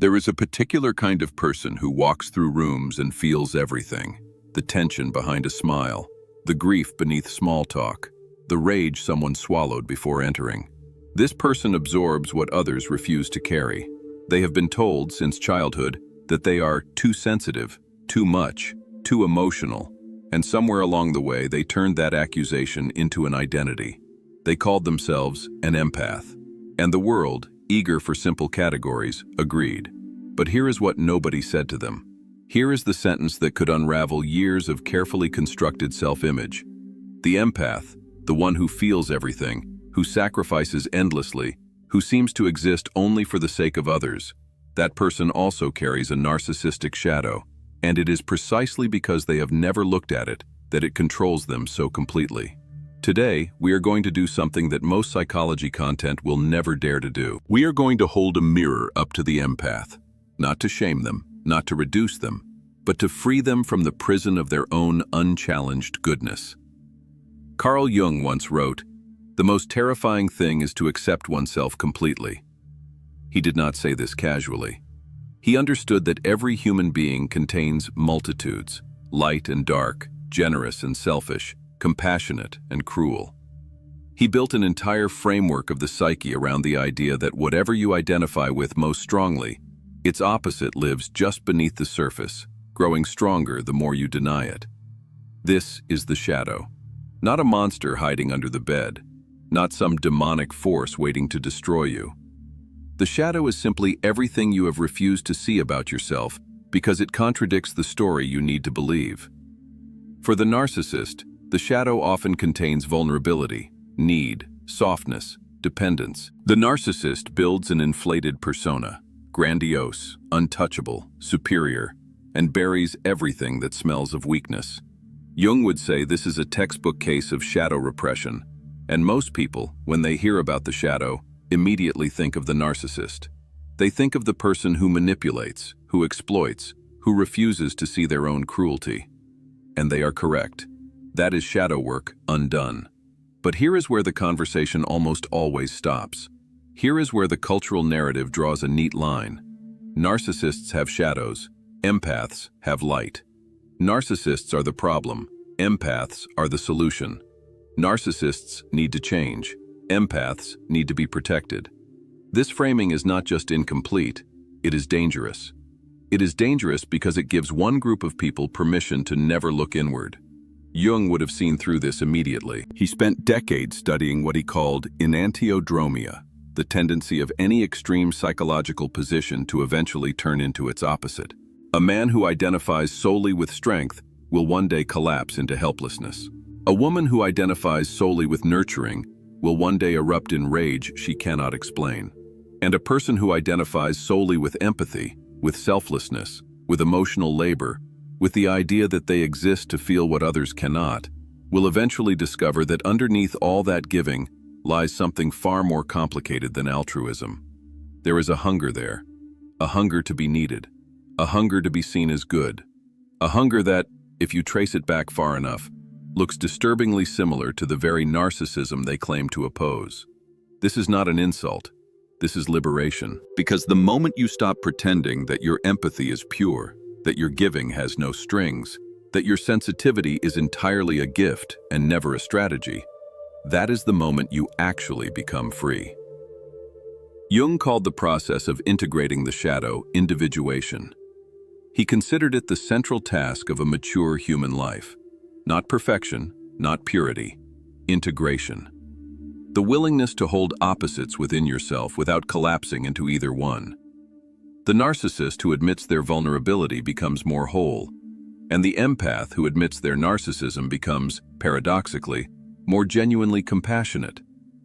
There is a particular kind of person who walks through rooms and feels everything. The tension behind a smile, the grief beneath small talk, the rage someone swallowed before entering. This person absorbs what others refuse to carry. They have been told since childhood that they are too sensitive, too much, too emotional, and somewhere along the way they turned that accusation into an identity. They called themselves an empath. And the world, eager for simple categories, agreed. But here is what nobody said to them. Here is the sentence that could unravel years of carefully constructed self-image. The empath, the one who feels everything, who sacrifices endlessly, who seems to exist only for the sake of others, that person also carries a narcissistic shadow, and it is precisely because they have never looked at it that it controls them so completely. Today, we are going to do something that most psychology content will never dare to do. We are going to hold a mirror up to the empath, not to shame them, not to reduce them, but to free them from the prison of their own unchallenged goodness. Carl Jung once wrote, "The most terrifying thing is to accept oneself completely." He did not say this casually. He understood that every human being contains multitudes, light and dark, generous and selfish, compassionate and cruel. He built an entire framework of the psyche around the idea that whatever you identify with most strongly, its opposite lives just beneath the surface, growing stronger the more you deny it. This is the shadow. Not a monster hiding under the bed, not some demonic force waiting to destroy you. The shadow is simply everything you have refused to see about yourself because it contradicts the story you need to believe. For the narcissist, the shadow often contains vulnerability, need, softness, dependence. The narcissist builds an inflated persona, grandiose, untouchable, superior, and buries everything that smells of weakness. Jung would say this is a textbook case of shadow repression, and most people, when they hear about the shadow, immediately think of the narcissist. They think of the person who manipulates, who exploits, who refuses to see their own cruelty. And they are correct. That is shadow work undone. But here is where the conversation almost always stops. Here is where the cultural narrative draws a neat line. Narcissists have shadows, empaths have light. Narcissists are the problem, empaths are the solution. Narcissists need to change, empaths need to be protected. This framing is not just incomplete, it is dangerous. It is dangerous because it gives one group of people permission to never look inward. Jung would have seen through this immediately. He spent decades studying what he called enantiodromia, the tendency of any extreme psychological position to eventually turn into its opposite. A man who identifies solely with strength will one day collapse into helplessness. A woman who identifies solely with nurturing will one day erupt in rage she cannot explain. And a person who identifies solely with empathy, with selflessness, with emotional labor, with the idea that they exist to feel what others cannot, will eventually discover that underneath all that giving lies something far more complicated than altruism. There is a hunger there, a hunger to be needed, a hunger to be seen as good, a hunger that, if you trace it back far enough, looks disturbingly similar to the very narcissism they claim to oppose. This is not an insult. This is liberation. Because the moment you stop pretending that your empathy is pure, that your giving has no strings, that your sensitivity is entirely a gift and never a strategy, that is the moment you actually become free. Jung called the process of integrating the shadow individuation. He considered it the central task of a mature human life. Not perfection, not purity, integration. The willingness to hold opposites within yourself without collapsing into either one. The narcissist who admits their vulnerability becomes more whole, and the empath who admits their narcissism becomes, paradoxically, more genuinely compassionate,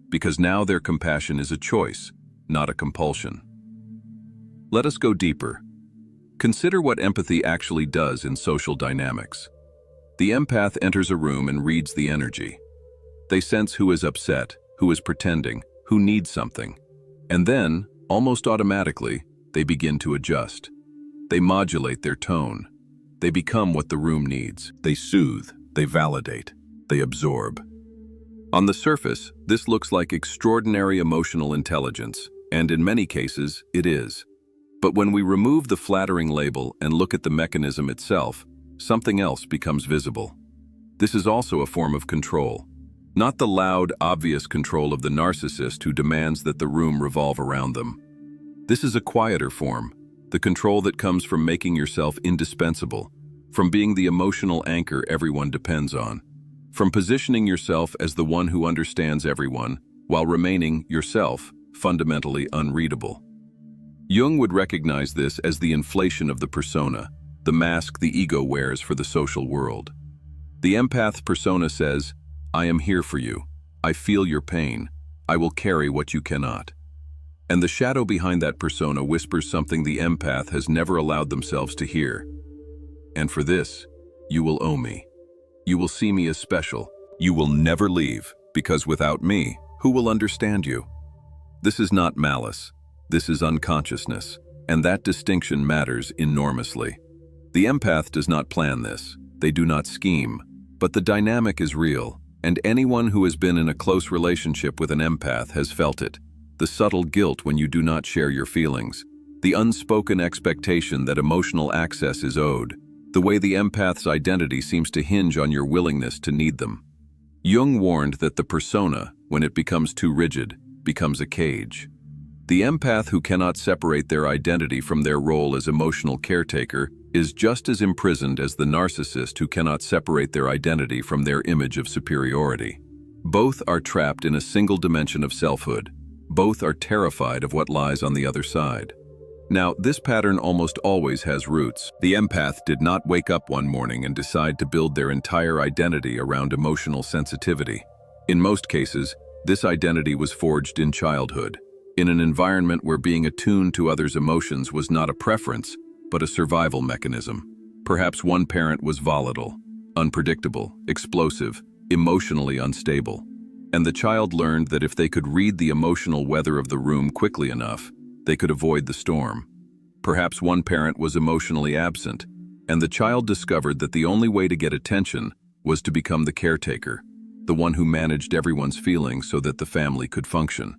because now their compassion is a choice, not a compulsion. Let us go deeper. Consider what empathy actually does in social dynamics. The empath enters a room and reads the energy. They sense who is upset, who is pretending, who needs something. And then, almost automatically, they begin to adjust. They modulate their tone. They become what the room needs. They soothe, they validate, they absorb. On the surface, this looks like extraordinary emotional intelligence, and in many cases, it is. But when we remove the flattering label and look at the mechanism itself, something else becomes visible. This is also a form of control. Not the loud, obvious control of the narcissist who demands that the room revolve around them. This is a quieter form, the control that comes from making yourself indispensable, from being the emotional anchor everyone depends on, from positioning yourself as the one who understands everyone, while remaining, yourself, fundamentally unreadable. Jung would recognize this as the inflation of the persona, the mask the ego wears for the social world. The empath persona says, "I am here for you. I feel your pain. I will carry what you cannot." And the shadow behind that persona whispers something the empath has never allowed themselves to hear. "And for this, you will owe me. You will see me as special. You will never leave, because without me, who will understand you?" This is not malice. This is unconsciousness, and that distinction matters enormously. The empath does not plan this. They do not scheme, but the dynamic is real, and anyone who has been in a close relationship with an empath has felt it. The subtle guilt when you do not share your feelings, the unspoken expectation that emotional access is owed, the way the empath's identity seems to hinge on your willingness to need them. Jung warned that the persona, when it becomes too rigid, becomes a cage. The empath who cannot separate their identity from their role as emotional caretaker is just as imprisoned as the narcissist who cannot separate their identity from their image of superiority. Both are trapped in a single dimension of selfhood. Both are terrified of what lies on the other side. Now, this pattern almost always has roots. The empath did not wake up one morning and decide to build their entire identity around emotional sensitivity. In most cases, this identity was forged in childhood, in an environment where being attuned to others' emotions was not a preference, but a survival mechanism. Perhaps one parent was volatile, unpredictable, explosive, emotionally unstable, and the child learned that if they could read the emotional weather of the room quickly enough, they could avoid the storm. Perhaps one parent was emotionally absent, and the child discovered that the only way to get attention was to become the caretaker, the one who managed everyone's feelings so that the family could function.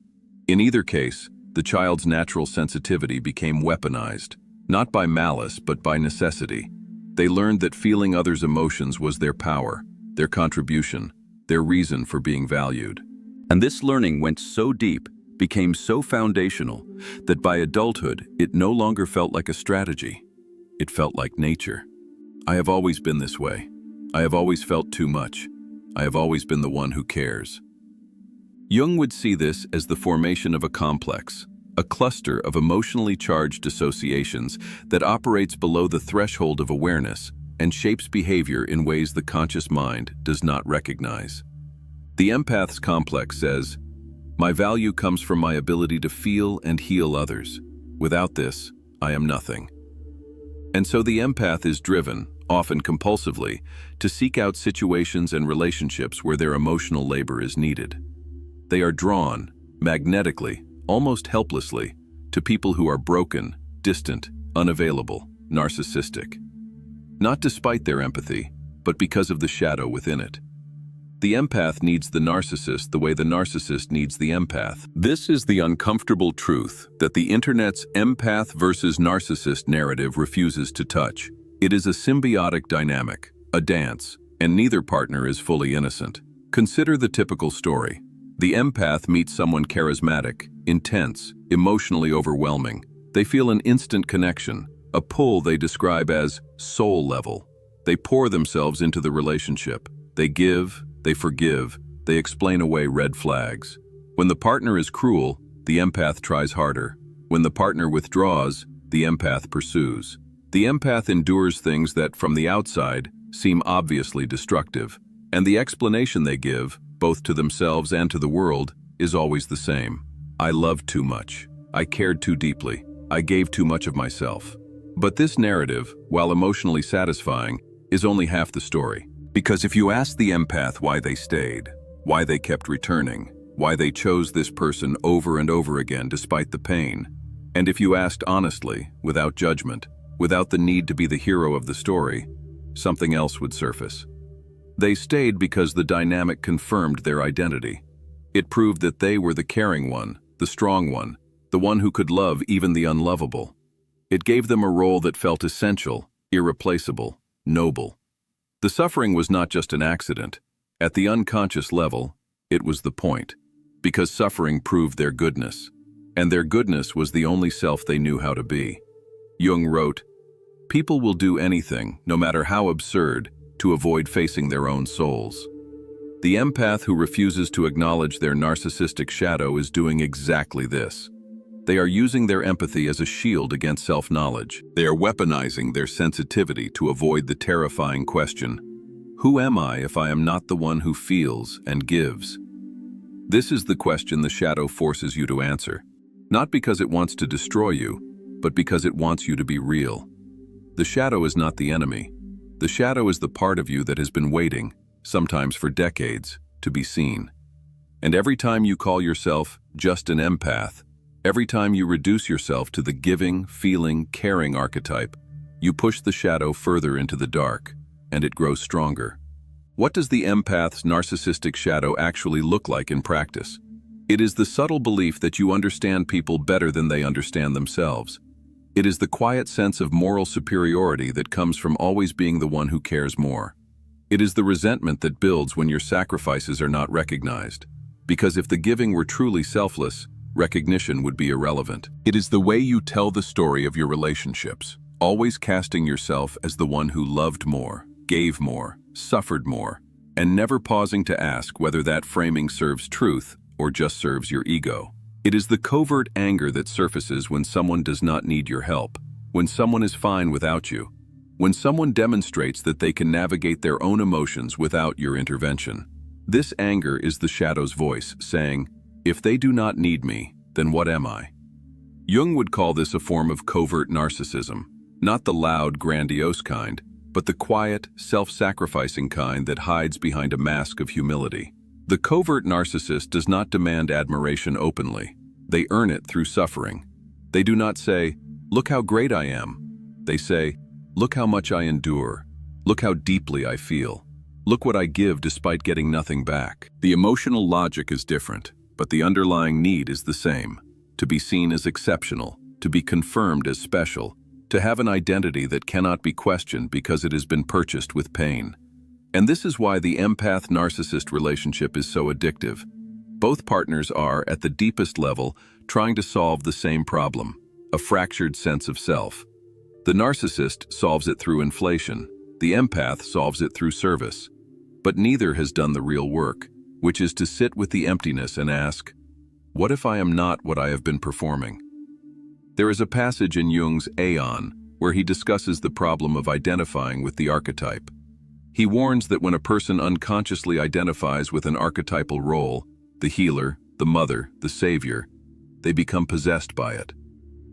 In either case, the child's natural sensitivity became weaponized, not by malice but by necessity. They learned that feeling others' emotions was their power, their contribution, their reason for being valued. And this learning went so deep, became so foundational, that by adulthood it no longer felt like a strategy. It felt like nature. I have always been this way. I have always felt too much. I have always been the one who cares. Jung would see this as the formation of a complex, a cluster of emotionally charged associations that operates below the threshold of awareness and shapes behavior in ways the conscious mind does not recognize. The empath's complex says, "My value comes from my ability to feel and heal others. Without this, I am nothing." And so the empath is driven, often compulsively, to seek out situations and relationships where their emotional labor is needed. They are drawn, magnetically, almost helplessly, to people who are broken, distant, unavailable, narcissistic. Not despite their empathy, but because of the shadow within it. The empath needs the narcissist the way the narcissist needs the empath. This is the uncomfortable truth that the internet's empath versus narcissist narrative refuses to touch. It is a symbiotic dynamic, a dance, and neither partner is fully innocent. Consider the typical story. The empath meets someone charismatic, intense, emotionally overwhelming. They feel an instant connection, a pull they describe as soul level. They pour themselves into the relationship. They give, they forgive, they explain away red flags. When the partner is cruel, the empath tries harder. When the partner withdraws, the empath pursues. The empath endures things that, from the outside, seem obviously destructive, and the explanation they give, both to themselves and to the world, is always the same. I loved too much. I cared too deeply. I gave too much of myself. But this narrative, while emotionally satisfying, is only half the story. Because if you ask the empath why they stayed, why they kept returning, why they chose this person over and over again despite the pain, and if you asked honestly, without judgment, without the need to be the hero of the story, something else would surface. They stayed because the dynamic confirmed their identity. It proved that they were the caring one, the strong one, the one who could love even the unlovable. It gave them a role that felt essential, irreplaceable, noble. The suffering was not just an accident. At the unconscious level, it was the point, because suffering proved their goodness, and their goodness was the only self they knew how to be. Jung wrote, "People will do anything, no matter how absurd, to avoid facing their own souls." The empath who refuses to acknowledge their narcissistic shadow is doing exactly this. They are using their empathy as a shield against self-knowledge. They are weaponizing their sensitivity to avoid the terrifying question, who am I if I am not the one who feels and gives? This is the question the shadow forces you to answer, not because it wants to destroy you, but because it wants you to be real. The shadow is not the enemy. The shadow is the part of you that has been waiting, sometimes for decades, to be seen. And every time you call yourself just an empath, every time you reduce yourself to the giving, feeling, caring archetype, you push the shadow further into the dark, and it grows stronger. What does the empath's narcissistic shadow actually look like in practice? It is the subtle belief that you understand people better than they understand themselves. It is the quiet sense of moral superiority that comes from always being the one who cares more. It is the resentment that builds when your sacrifices are not recognized, because if the giving were truly selfless, recognition would be irrelevant. It is the way you tell the story of your relationships, always casting yourself as the one who loved more, gave more, suffered more, and never pausing to ask whether that framing serves truth or just serves your ego. It is the covert anger that surfaces when someone does not need your help, when someone is fine without you, when someone demonstrates that they can navigate their own emotions without your intervention. This anger is the shadow's voice saying, if they do not need me, then what am I? Jung would call this a form of covert narcissism, not the loud, grandiose kind, but the quiet, self-sacrificing kind that hides behind a mask of humility. The covert narcissist does not demand admiration openly. They earn it through suffering. They do not say, look how great I am. They say, look how much I endure. Look how deeply I feel. Look what I give despite getting nothing back. The emotional logic is different, but the underlying need is the same. To be seen as exceptional, to be confirmed as special, to have an identity that cannot be questioned because it has been purchased with pain. And this is why the empath-narcissist relationship is so addictive. Both partners are, at the deepest level, trying to solve the same problem, a fractured sense of self. The narcissist solves it through inflation. The empath solves it through service. But neither has done the real work, which is to sit with the emptiness and ask, what if I am not what I have been performing? There is a passage in Jung's Aeon where he discusses the problem of identifying with the archetype. He warns that when a person unconsciously identifies with an archetypal role, the healer, the mother, the savior, they become possessed by it.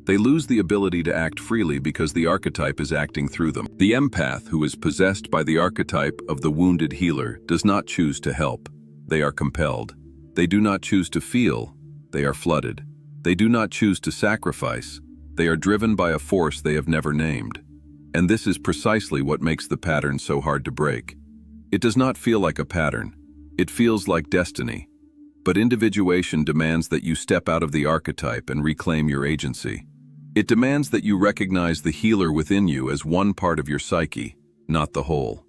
They lose the ability to act freely because the archetype is acting through them. The empath who is possessed by the archetype of the wounded healer does not choose to help. They are compelled. They do not choose to feel. They are flooded. They do not choose to sacrifice. They are driven by a force they have never named. And this is precisely what makes the pattern so hard to break. It does not feel like a pattern. It feels like destiny. But individuation demands that you step out of the archetype and reclaim your agency. It demands that you recognize the healer within you as one part of your psyche, not the whole.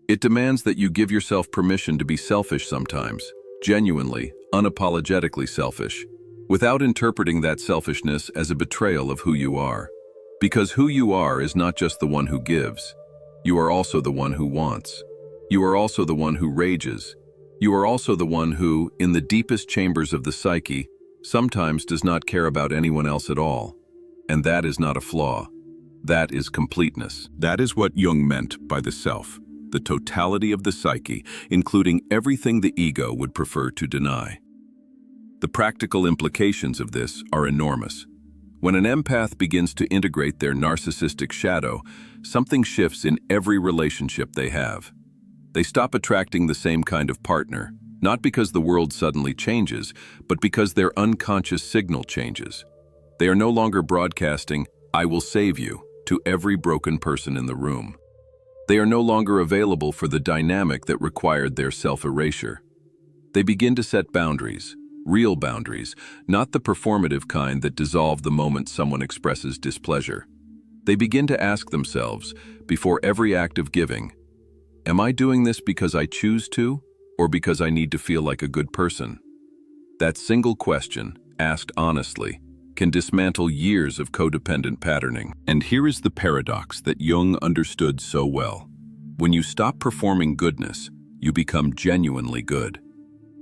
It demands that you give yourself permission to be selfish sometimes, genuinely, unapologetically selfish, without interpreting that selfishness as a betrayal of who you are. Because who you are is not just the one who gives. You are also the one who wants. You are also the one who rages. You are also the one who, in the deepest chambers of the psyche, sometimes does not care about anyone else at all. And that is not a flaw. That is completeness. That is what Jung meant by the self, the totality of the psyche, including everything the ego would prefer to deny. The practical implications of this are enormous. When an empath begins to integrate their narcissistic shadow, something shifts in every relationship they have. They stop attracting the same kind of partner, not because the world suddenly changes, but because their unconscious signal changes. They are no longer broadcasting, "I will save you," to every broken person in the room. They are no longer available for the dynamic that required their self-erasure. They begin to set boundaries, real boundaries, not the performative kind that dissolve the moment someone expresses displeasure. They begin to ask themselves, before every act of giving, am I doing this because I choose to, or because I need to feel like a good person? That single question, asked honestly, can dismantle years of codependent patterning. And here is the paradox that Jung understood so well. When you stop performing goodness, you become genuinely good.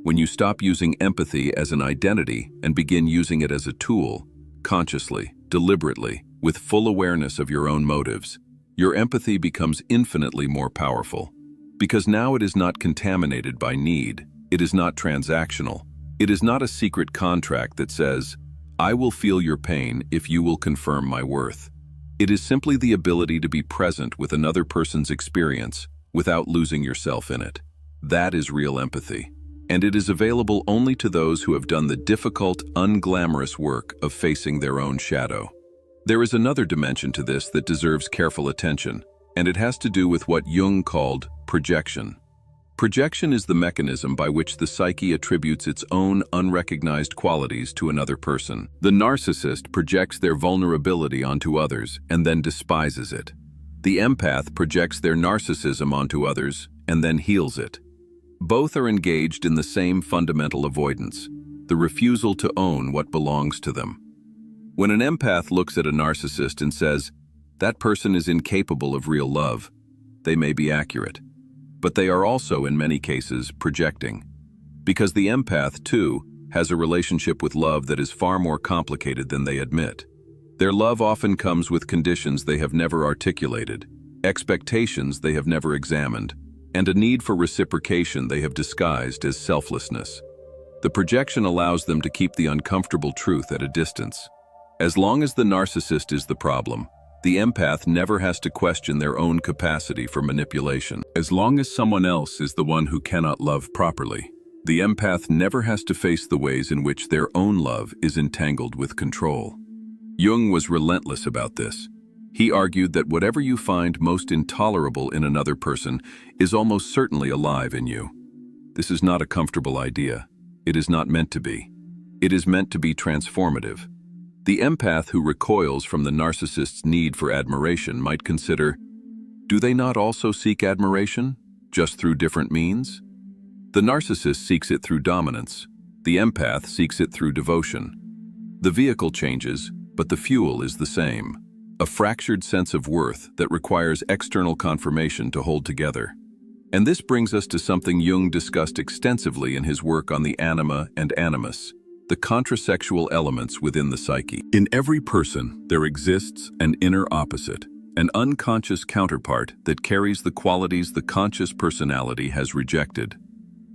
When you stop using empathy as an identity and begin using it as a tool, consciously, deliberately, with full awareness of your own motives, your empathy becomes infinitely more powerful. Because now it is not contaminated by need, it is not transactional, it is not a secret contract that says, I will feel your pain if you will confirm my worth. It is simply the ability to be present with another person's experience without losing yourself in it. That is real empathy. And it is available only to those who have done the difficult, unglamorous work of facing their own shadow. There is another dimension to this that deserves careful attention, and it has to do with what Jung called projection. Projection is the mechanism by which the psyche attributes its own unrecognized qualities to another person. The narcissist projects their vulnerability onto others and then despises it. The empath projects their narcissism onto others and then heals it. Both are engaged in the same fundamental avoidance, the refusal to own what belongs to them. When an empath looks at a narcissist and says, that person is incapable of real love, they may be accurate. But they are also, in many cases, projecting. Because the empath, too, has a relationship with love that is far more complicated than they admit. Their love often comes with conditions they have never articulated, expectations they have never examined, and a need for reciprocation they have disguised as selflessness. The projection allows them to keep the uncomfortable truth at a distance. As long as the narcissist is the problem, the empath never has to question their own capacity for manipulation. As long as someone else is the one who cannot love properly, the empath never has to face the ways in which their own love is entangled with control. Jung was relentless about this. He argued that whatever you find most intolerable in another person is almost certainly alive in you. This is not a comfortable idea. It is not meant to be. It is meant to be transformative. The empath who recoils from the narcissist's need for admiration might consider, do they not also seek admiration, just through different means? The narcissist seeks it through dominance. The empath seeks it through devotion. The vehicle changes, but the fuel is the same. A fractured sense of worth that requires external confirmation to hold together. And this brings us to something Jung discussed extensively in his work on the anima and animus, the contrasexual elements within the psyche. In every person, there exists an inner opposite, an unconscious counterpart that carries the qualities the conscious personality has rejected.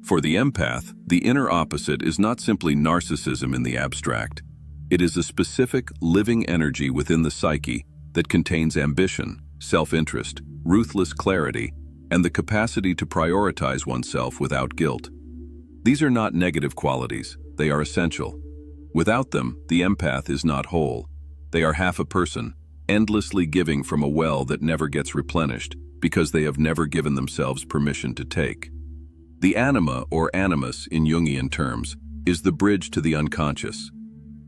For the empath, the inner opposite is not simply narcissism in the abstract. It is a specific, living energy within the psyche that contains ambition, self-interest, ruthless clarity, and the capacity to prioritize oneself without guilt. These are not negative qualities. They are essential. Without them, the empath is not whole. They are half a person, endlessly giving from a well that never gets replenished because they have never given themselves permission to take. The anima, or animus in Jungian terms, is the bridge to the unconscious.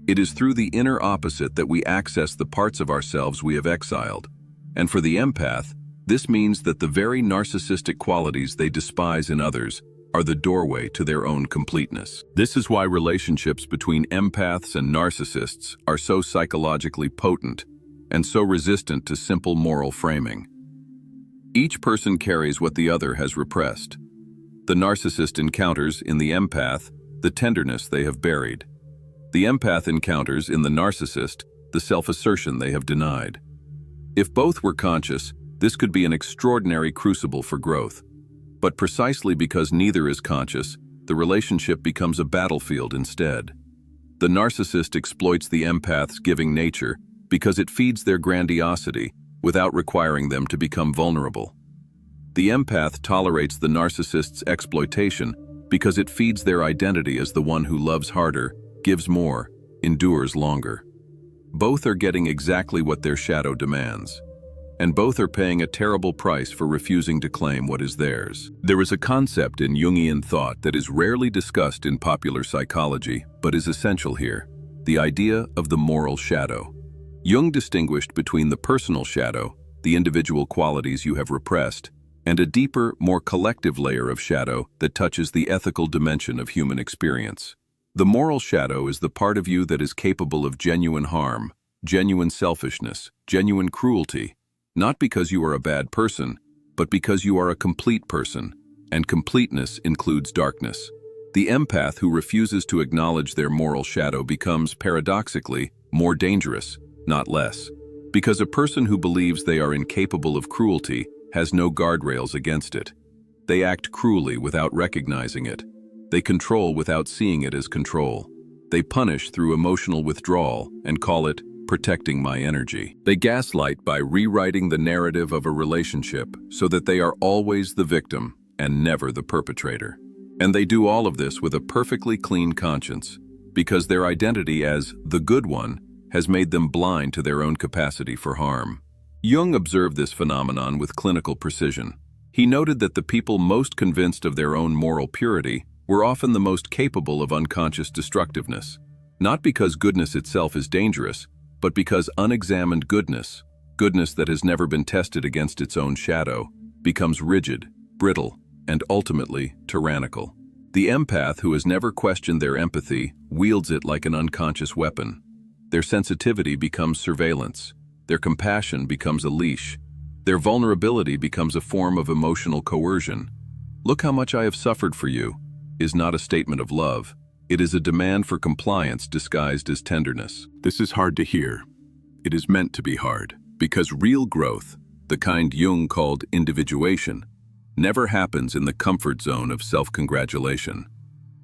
It is through the inner opposite that we access the parts of ourselves we have exiled. And for the empath, this means that the very narcissistic qualities they despise in others are the doorway to their own completeness. This is why relationships between empaths and narcissists are so psychologically potent and so resistant to simple moral framing. Each person carries what the other has repressed. The narcissist encounters in the empath the tenderness they have buried. The empath encounters in the narcissist the self-assertion they have denied. If both were conscious, this could be an extraordinary crucible for growth. But precisely because neither is conscious, the relationship becomes a battlefield instead. The narcissist exploits the empath's giving nature because it feeds their grandiosity without requiring them to become vulnerable. The empath tolerates the narcissist's exploitation because it feeds their identity as the one who loves harder, gives more, endures longer. Both are getting exactly what their shadow demands. And both are paying a terrible price for refusing to claim what is theirs. There is a concept in Jungian thought that is rarely discussed in popular psychology, but is essential here: the idea of the moral shadow. Jung distinguished between the personal shadow, the individual qualities you have repressed, and a deeper, more collective layer of shadow that touches the ethical dimension of human experience. The moral shadow is the part of you that is capable of genuine harm, genuine selfishness, genuine cruelty, not because you are a bad person, but because you are a complete person, and completeness includes darkness. The empath who refuses to acknowledge their moral shadow becomes, paradoxically, more dangerous, not less. Because a person who believes they are incapable of cruelty has no guardrails against it. They act cruelly without recognizing it. They control without seeing it as control. They punish through emotional withdrawal and call it protecting my energy. They gaslight by rewriting the narrative of a relationship so that they are always the victim and never the perpetrator. And they do all of this with a perfectly clean conscience, because their identity as the good one has made them blind to their own capacity for harm. Jung observed this phenomenon with clinical precision. He noted that the people most convinced of their own moral purity were often the most capable of unconscious destructiveness, not because goodness itself is dangerous, but because unexamined goodness, goodness that has never been tested against its own shadow, becomes rigid, brittle, and ultimately tyrannical. The empath who has never questioned their empathy wields it like an unconscious weapon. Their sensitivity becomes surveillance. Their compassion becomes a leash. Their vulnerability becomes a form of emotional coercion. "Look how much I have suffered for you," is not a statement of love. It is a demand for compliance disguised as tenderness. This is hard to hear. It is meant to be hard, because real growth, the kind Jung called individuation, never happens in the comfort zone of self-congratulation.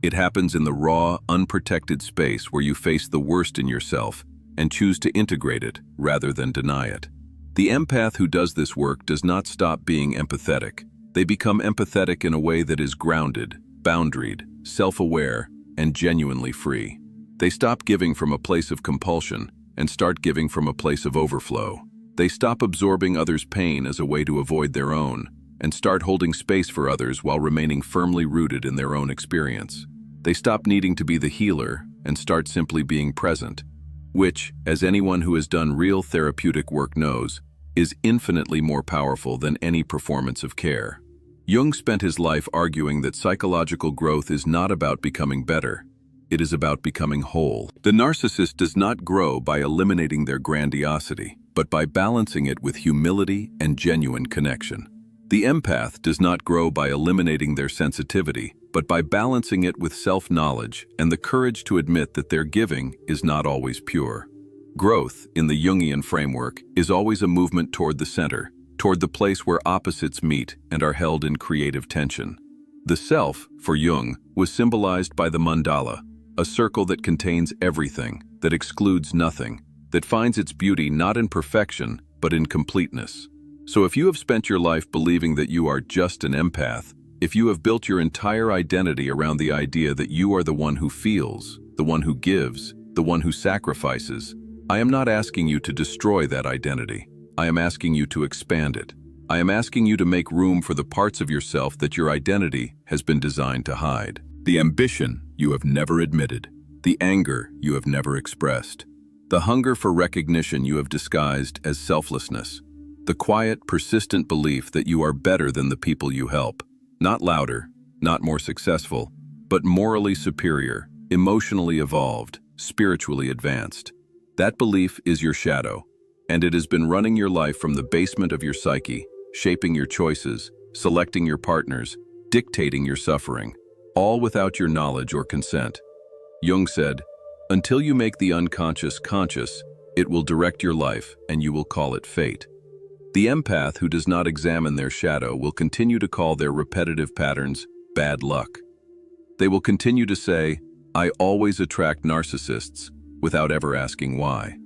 It happens in the raw, unprotected space where you face the worst in yourself and choose to integrate it rather than deny it. The empath who does this work does not stop being empathetic. They become empathetic in a way that is grounded, boundaried, self-aware, and genuinely free. They stop giving from a place of compulsion and start giving from a place of overflow. They stop absorbing others' pain as a way to avoid their own and start holding space for others while remaining firmly rooted in their own experience. They stop needing to be the healer and start simply being present, which, as anyone who has done real therapeutic work knows, is infinitely more powerful than any performance of care. Jung spent his life arguing that psychological growth is not about becoming better. It is about becoming whole. The narcissist does not grow by eliminating their grandiosity, but by balancing it with humility and genuine connection. The empath does not grow by eliminating their sensitivity, but by balancing it with self-knowledge and the courage to admit that their giving is not always pure. Growth, in the Jungian framework, is always a movement toward the center, toward the place where opposites meet and are held in creative tension. The self, for Jung, was symbolized by the mandala, a circle that contains everything, that excludes nothing, that finds its beauty not in perfection, but in completeness. So if you have spent your life believing that you are just an empath, if you have built your entire identity around the idea that you are the one who feels, the one who gives, the one who sacrifices, I am not asking you to destroy that identity. I am asking you to expand it. I am asking you to make room for the parts of yourself that your identity has been designed to hide. The ambition you have never admitted, the anger you have never expressed, the hunger for recognition you have disguised as selflessness, the quiet, persistent belief that you are better than the people you help, not louder, not more successful, but morally superior, emotionally evolved, spiritually advanced. That belief is your shadow, and it has been running your life from the basement of your psyche, shaping your choices, selecting your partners, dictating your suffering, all without your knowledge or consent. Jung said, "Until you make the unconscious conscious, it will direct your life and you will call it fate." The empath who does not examine their shadow will continue to call their repetitive patterns bad luck. They will continue to say, "I always attract narcissists," without ever asking why.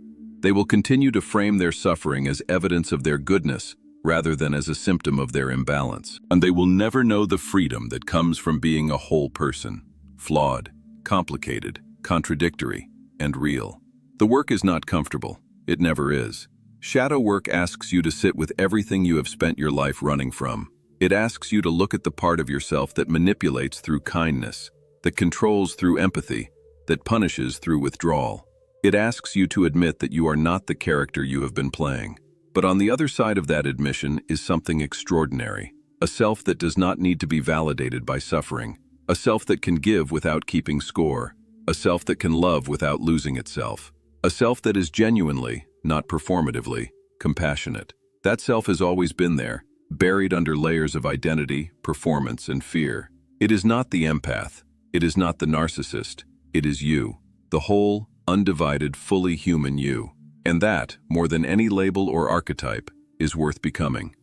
They will continue to frame their suffering as evidence of their goodness rather than as a symptom of their imbalance. And they will never know the freedom that comes from being a whole person, flawed, complicated, contradictory, and real. The work is not comfortable. It never is. Shadow work asks you to sit with everything you have spent your life running from. It asks you to look at the part of yourself that manipulates through kindness, that controls through empathy, that punishes through withdrawal. It asks you to admit that you are not the character you have been playing. But on the other side of that admission is something extraordinary. A self that does not need to be validated by suffering. A self that can give without keeping score. A self that can love without losing itself. A self that is genuinely, not performatively, compassionate. That self has always been there, buried under layers of identity, performance, and fear. It is not the empath. It is not the narcissist. It is you. The whole, undivided, fully human you. And that, more than any label or archetype, is worth becoming.